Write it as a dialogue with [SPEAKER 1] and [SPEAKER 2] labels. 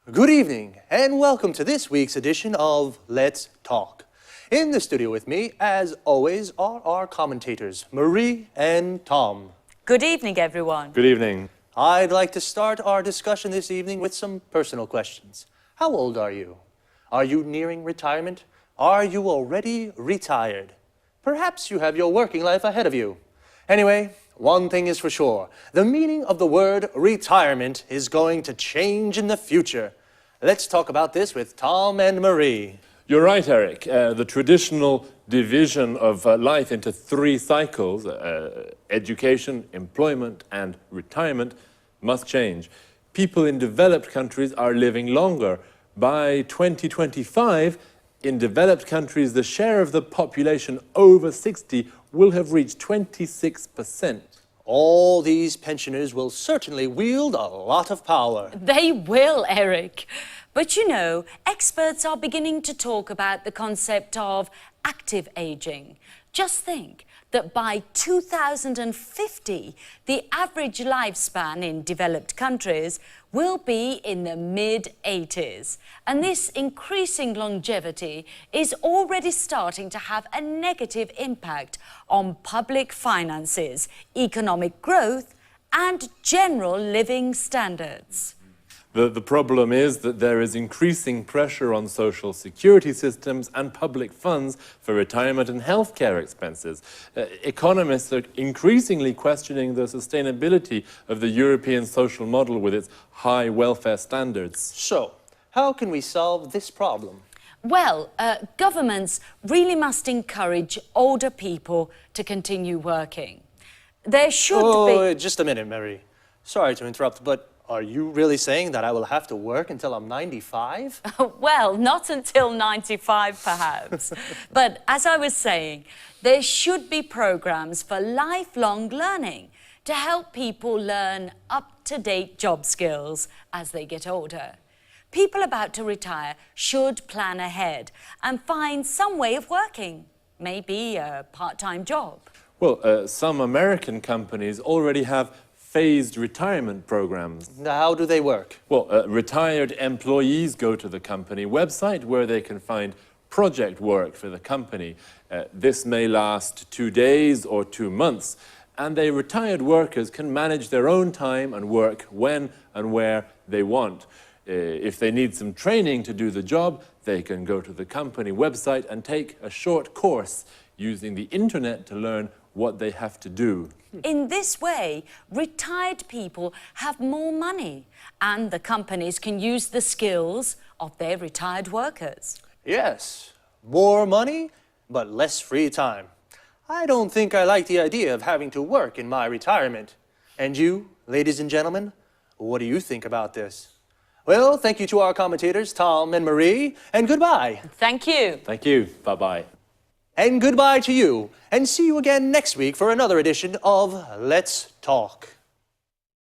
[SPEAKER 1] Good evening, and welcome to this week's edition of Let's Talk. In the studio with me, as always, are our commentators, Marie and Tom.
[SPEAKER 2] Good evening, everyone.
[SPEAKER 3] Good evening.
[SPEAKER 1] I'd like to start our discussion this evening with some personal questions. How old are you? Are you nearing retirement? Are you already retired? Perhaps you have your working life ahead of you. Anyway, one thing is for sure. The meaning of the word retirement is going to change in the future. Let's talk about this with Tom and Marie.
[SPEAKER 3] You're right, Eric. The traditional division of life into three cycles, education, employment, and retirement, must change. People in developed countries are living longer. By 2025, in developed countries, the share of the population over 60 will have reached 26%.
[SPEAKER 1] All these pensioners will certainly wield a lot of power.
[SPEAKER 2] They will, Eric. But you know, experts are beginning to talk about the concept of active aging. Just think that by 2050, the average lifespan in developed countries will be in the mid-80s. And this increasing longevity is already starting to have a negative impact on public finances, economic growth, and general living standards.
[SPEAKER 3] The problem is that there is increasing pressure on social security systems and public funds for retirement and healthcare expenses. Economists are increasingly questioning the sustainability of the European social model with its high welfare standards.
[SPEAKER 1] So, how can we solve this problem?
[SPEAKER 2] Well, governments really must encourage older people to continue working. There should be...
[SPEAKER 1] Just a minute, Mary. Sorry to interrupt, but are you really saying that I will have to work until I'm 95?
[SPEAKER 2] Well, not until 95, perhaps. But as I was saying, there should be programs for lifelong learning to help people learn up-to-date job skills as they get older. People about to retire should plan ahead and find some way of working, maybe a part-time job.
[SPEAKER 3] Well, some American companies already have phased retirement programs.
[SPEAKER 1] How do they work?
[SPEAKER 3] Well, retired employees go to the company website where they can find project work for the company. This may last 2 days or 2 months, and the retired workers can manage their own time and work when and where they want. If they need some training to do the job, they can go to the company website and take a short course using the internet to learn what they have to do.
[SPEAKER 2] In this way, retired people have more money and the companies can use the skills of their retired workers.
[SPEAKER 1] Yes, more money, but less free time. I don't think I like the idea of having to work in my retirement. And you, ladies and gentlemen, what do you think about this? Well, thank you to our commentators, Tom and Marie, and goodbye.
[SPEAKER 2] Thank you.
[SPEAKER 3] Thank you. Bye-bye.
[SPEAKER 1] And goodbye to you, and see you again next week for another edition of Let's Talk.